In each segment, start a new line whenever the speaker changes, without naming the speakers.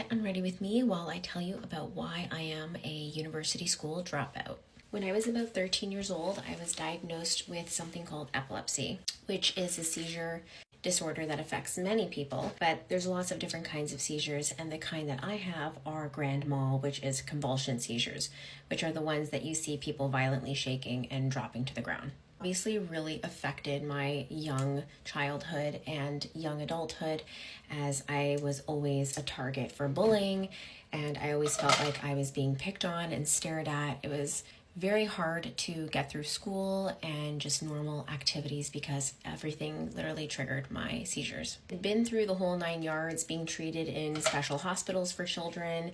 Get unready with me while I tell you about why I am a university school dropout. When I was about 13 years old, I was diagnosed with something called epilepsy, which is a seizure disorder that affects many people, but there's lots of different kinds of seizures, and the kind that I have are grand mal, which is convulsion seizures, which are the ones that you see people violently shaking and dropping to the ground. Obviously really affected my young childhood and young adulthood, as I was always a target for bullying and I always felt like I was being picked on and stared at. It was very hard to get through school and just normal activities because everything literally triggered my seizures. I'd been through the whole 9 yards, being treated in special hospitals for children,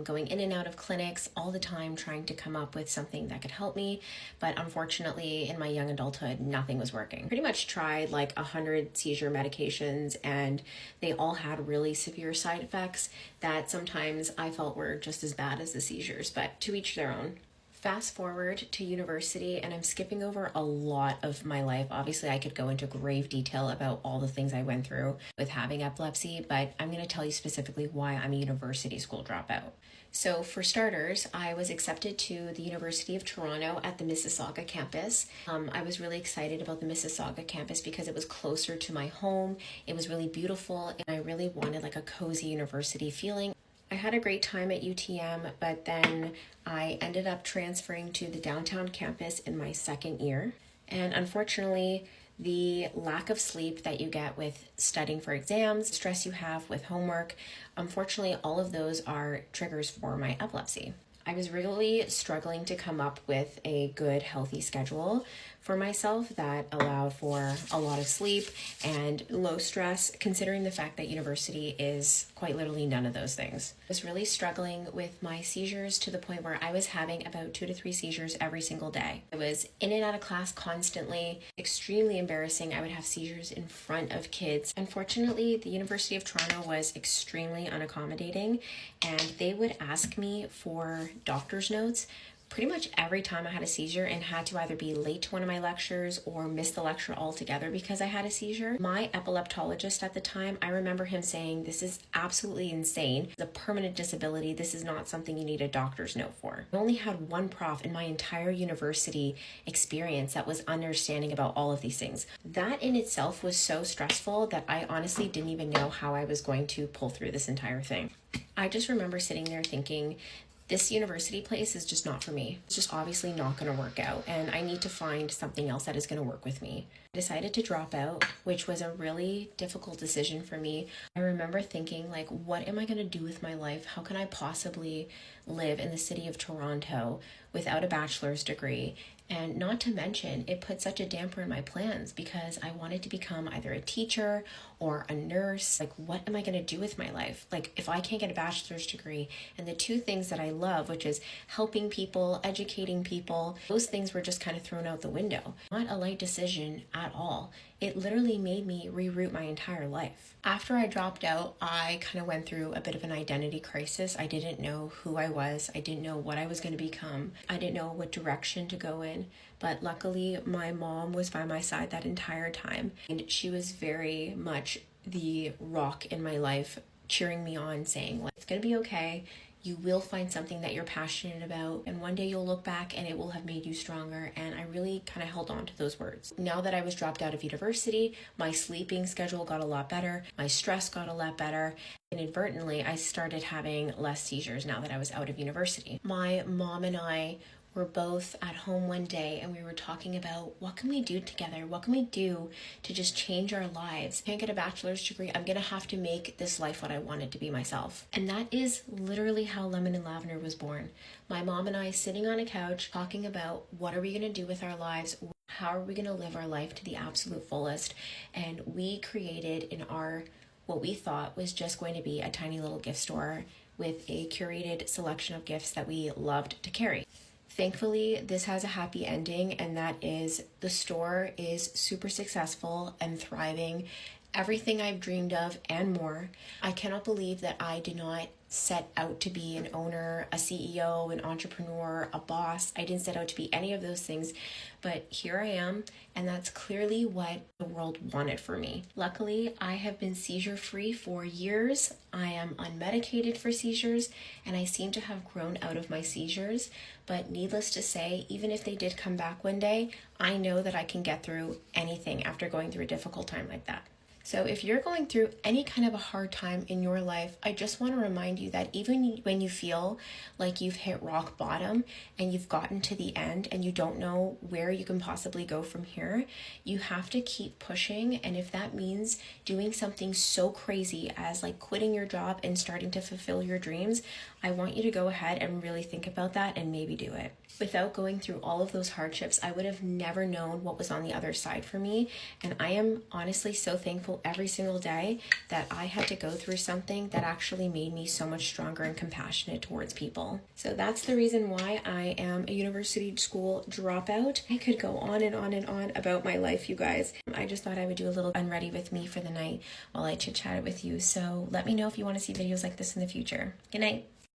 going in and out of clinics all the time, trying to come up with something that could help me. But unfortunately, in my young adulthood, nothing was working. Pretty much tried like 100 seizure medications, and they all had really severe side effects that sometimes I felt were just as bad as the seizures, but to each their own. Fast forward to university, and I'm skipping over a lot of my life. Obviously, I could go into grave detail about all the things I went through with having epilepsy, but I'm going to tell you specifically why I'm a university school dropout. So for starters, I was accepted to the University of Toronto at the Mississauga campus. I was really excited about the Mississauga campus because it was closer to my home. It was really beautiful, and I really wanted like a cozy university feeling. I had a great time at UTM, but then I ended up transferring to the downtown campus in my second year. And unfortunately, the lack of sleep that you get with studying for exams, stress you have with homework, unfortunately, all of those are triggers for my epilepsy. I was really struggling to come up with a good, healthy schedule for myself that allowed for a lot of sleep and low stress, considering the fact that university is quite literally none of those things. I was really struggling with my seizures to the point where I was having about 2 to 3 seizures every single day. I was in and out of class constantly, extremely embarrassing. I would have seizures in front of kids. Unfortunately, the University of Toronto was extremely unaccommodating, and they would ask me for doctor's notes pretty much every time I had a seizure and had to either be late to one of my lectures or miss the lecture altogether because I had a seizure. My epileptologist at the time, I remember him saying, "This is absolutely insane. It's a permanent disability. This is not something you need a doctor's note for." I only had one prof in my entire university experience that was understanding about all of these things. That in itself was so stressful that I honestly didn't even know how I was going to pull through this entire thing. I just remember sitting there thinking, this university place is just not for me. It's just obviously not going to work out, and I need to find something else that is going to work with me. I decided to drop out, which was a really difficult decision for me. I remember thinking, like, what am I going to do with my life? How can I possibly live in the city of Toronto without a bachelor's degree? And not to mention, it put such a damper in my plans because I wanted to become either a teacher or a nurse. Like, what am I going to do with my life? Like, if I can't get a bachelor's degree, and the two things that I love, which is helping people, educating people, those things were just kind of thrown out the window. Not a light decision at all. It literally made me reroute my entire life. After I dropped out, I kind of went through a bit of an identity crisis. I didn't know who I was. I didn't know what I was going to become. I didn't know what direction to go in. But luckily, my mom was by my side that entire time. And she was very much the rock in my life, cheering me on, saying, "It's going to be okay. You will find something that you're passionate about, and one day you'll look back and it will have made you stronger." And I really kind of held on to those words. Now that I was dropped out of university, my sleeping schedule got a lot better. My stress got a lot better. Inadvertently, I started having less seizures now that I was out of university. My mom and I were both at home one day, and we were talking about, what can we do together? What can we do to just change our lives? I can't get a bachelor's degree. I'm going to have to make this life what I wanted to be myself. And that is literally how Lemon and Lavender was born. My mom and I sitting on a couch talking about, what are we going to do with our lives? How are we going to live our life to the absolute fullest? And we created in our, what we thought was just going to be a tiny little gift store with a curated selection of gifts that we loved to carry. Thankfully, this has a happy ending, and that is the store is super successful and thriving. everything I've dreamed of and more. I cannot believe that I did not set out to be an owner, a CEO, an entrepreneur, a boss. I didn't set out to be any of those things, but here I am, and that's clearly what the world wanted for me. Luckily, I have been seizure-free for years. I am unmedicated for seizures, and I seem to have grown out of my seizures, but needless to say, even if they did come back one day, I know that I can get through anything after going through a difficult time like that. So if you're going through any kind of a hard time in your life, I just want to remind you that even when you feel like you've hit rock bottom and you've gotten to the end and you don't know where you can possibly go from here, you have to keep pushing. And if that means doing something so crazy as like quitting your job and starting to fulfill your dreams, I want you to go ahead and really think about that and maybe do it. Without going through all of those hardships, I would have never known what was on the other side for me. And I am honestly so thankful every single day that I had to go through something that actually made me so much stronger and compassionate towards people. So that's the reason why I am a university school dropout. I could go on and on and on about my life, you guys. I just thought I would do a little unready with me for the night while I chit-chatted with you. So let me know if you want to see videos like this in the future. Good night.